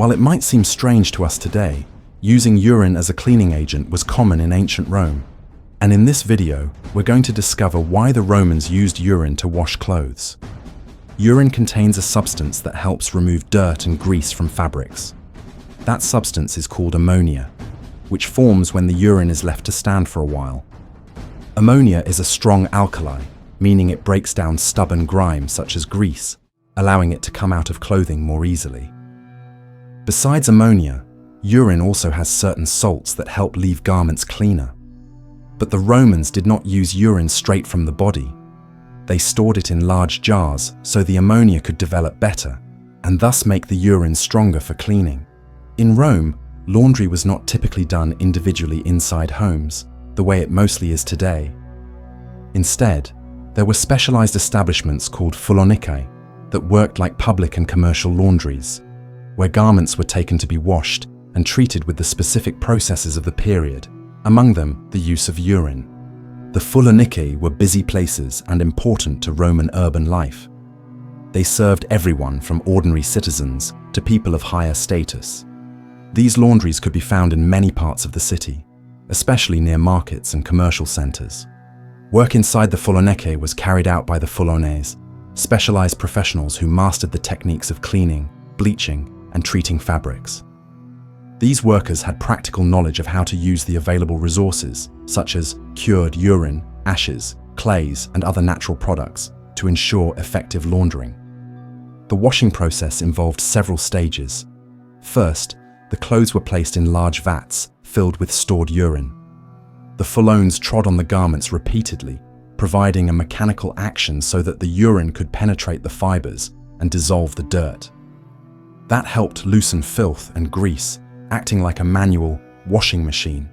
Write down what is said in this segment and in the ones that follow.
While it might seem strange to us today, using urine as a cleaning agent was common in ancient Rome. And in this video, we're going to discover why the Romans used urine to wash clothes. Urine contains a substance that helps remove dirt and grease from fabrics. That substance is called ammonia, which forms when the urine is left to stand for a while. Ammonia is a strong alkali, meaning it breaks down stubborn grime such as grease, allowing it to come out of clothing more easily. Besides ammonia, urine also has certain salts that help leave garments cleaner. But the Romans did not use urine straight from the body. They stored it in large jars so the ammonia could develop better, and thus make the urine stronger for cleaning. In Rome, laundry was not typically done individually inside homes, the way it mostly is today. Instead, there were specialized establishments called fulonicae that worked like public and commercial laundries, where garments were taken to be washed and treated with the specific processes of the period, among them the use of urine. The fulonicae were busy places and important to Roman urban life. They served everyone from ordinary citizens to people of higher status. These laundries could be found in many parts of the city, especially near markets and commercial centers. Work inside the fulonicae was carried out by the fulones, specialized professionals who mastered the techniques of cleaning, bleaching, and treating fabrics. These workers had practical knowledge of how to use the available resources, such as cured urine, ashes, clays, and other natural products, to ensure effective laundering. The washing process involved several stages. First, the clothes were placed in large vats filled with stored urine. The fulones trod on the garments repeatedly, providing a mechanical action so that the urine could penetrate the fibers and dissolve the dirt. That helped loosen filth and grease, acting like a manual washing machine.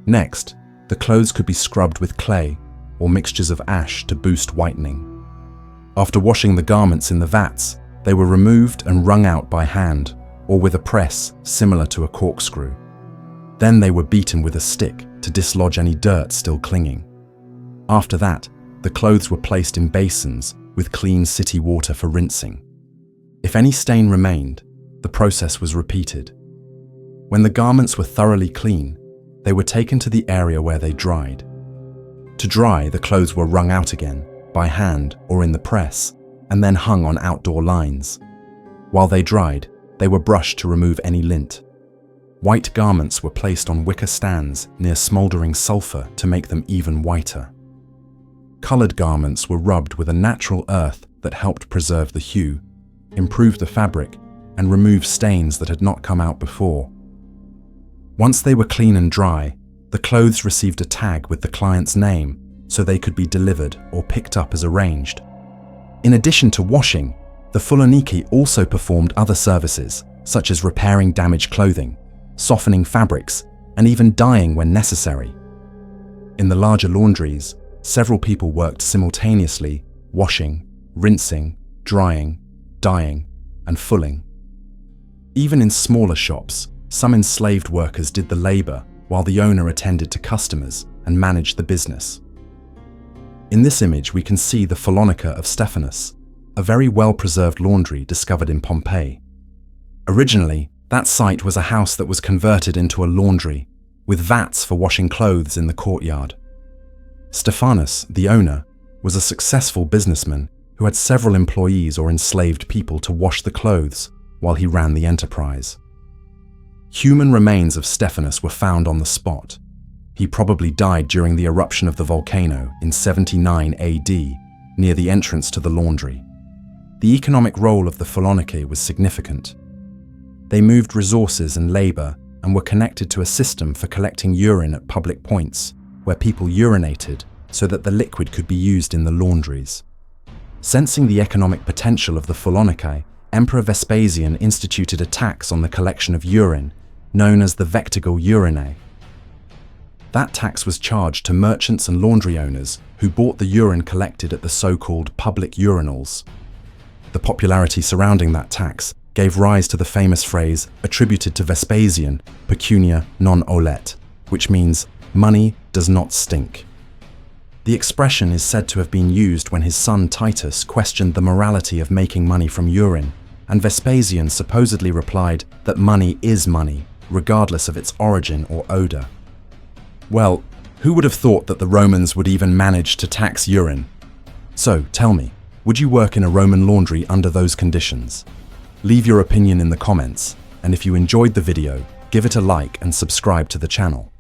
Next, the clothes could be scrubbed with clay or mixtures of ash to boost whitening. After washing the garments in the vats, they were removed and wrung out by hand or with a press similar to a corkscrew. Then they were beaten with a stick to dislodge any dirt still clinging. After that, the clothes were placed in basins with clean city water for rinsing. If any stain remained, the process was repeated. When the garments were thoroughly clean, they were taken to the area where they dried. To dry, the clothes were wrung out again, by hand or in the press, and then hung on outdoor lines. While they dried, they were brushed to remove any lint. White garments were placed on wicker stands near smoldering sulfur to make them even whiter. Colored garments were rubbed with a natural earth that helped preserve the hue, improve the fabric, and remove stains that had not come out before. Once they were clean and dry, the clothes received a tag with the client's name so they could be delivered or picked up as arranged. In addition to washing, the fulonicae also performed other services, such as repairing damaged clothing, softening fabrics, and even dyeing when necessary. In the larger laundries, several people worked simultaneously, washing, rinsing, drying, dyeing, and fulling. Even in smaller shops, some enslaved workers did the labor while the owner attended to customers and managed the business. In this image, we can see the Falonica of Stephanus, a very well-preserved laundry discovered in Pompeii. Originally, that site was a house that was converted into a laundry, with vats for washing clothes in the courtyard. Stephanus, the owner, was a successful businessman who had several employees or enslaved people to wash the clothes while he ran the enterprise. Human remains of Stephanus were found on the spot. He probably died during the eruption of the volcano in 79 AD, near the entrance to the laundry. The economic role of the Fulonicae was significant. They moved resources and labor and were connected to a system for collecting urine at public points, where people urinated so that the liquid could be used in the laundries. Sensing the economic potential of the Fulonicae, Emperor Vespasian instituted a tax on the collection of urine, known as the vectigal urinae. That tax was charged to merchants and laundry owners who bought the urine collected at the so-called public urinals. The popularity surrounding that tax gave rise to the famous phrase attributed to Vespasian, pecunia non olet, which means money does not stink. The expression is said to have been used when his son Titus questioned the morality of making money from urine and Vespasian supposedly replied that money is money, regardless of its origin or odor. Well, who would have thought that the Romans would even manage to tax urine? So, tell me, would you work in a Roman laundry under those conditions? Leave your opinion in the comments, and if you enjoyed the video, give it a like and subscribe to the channel.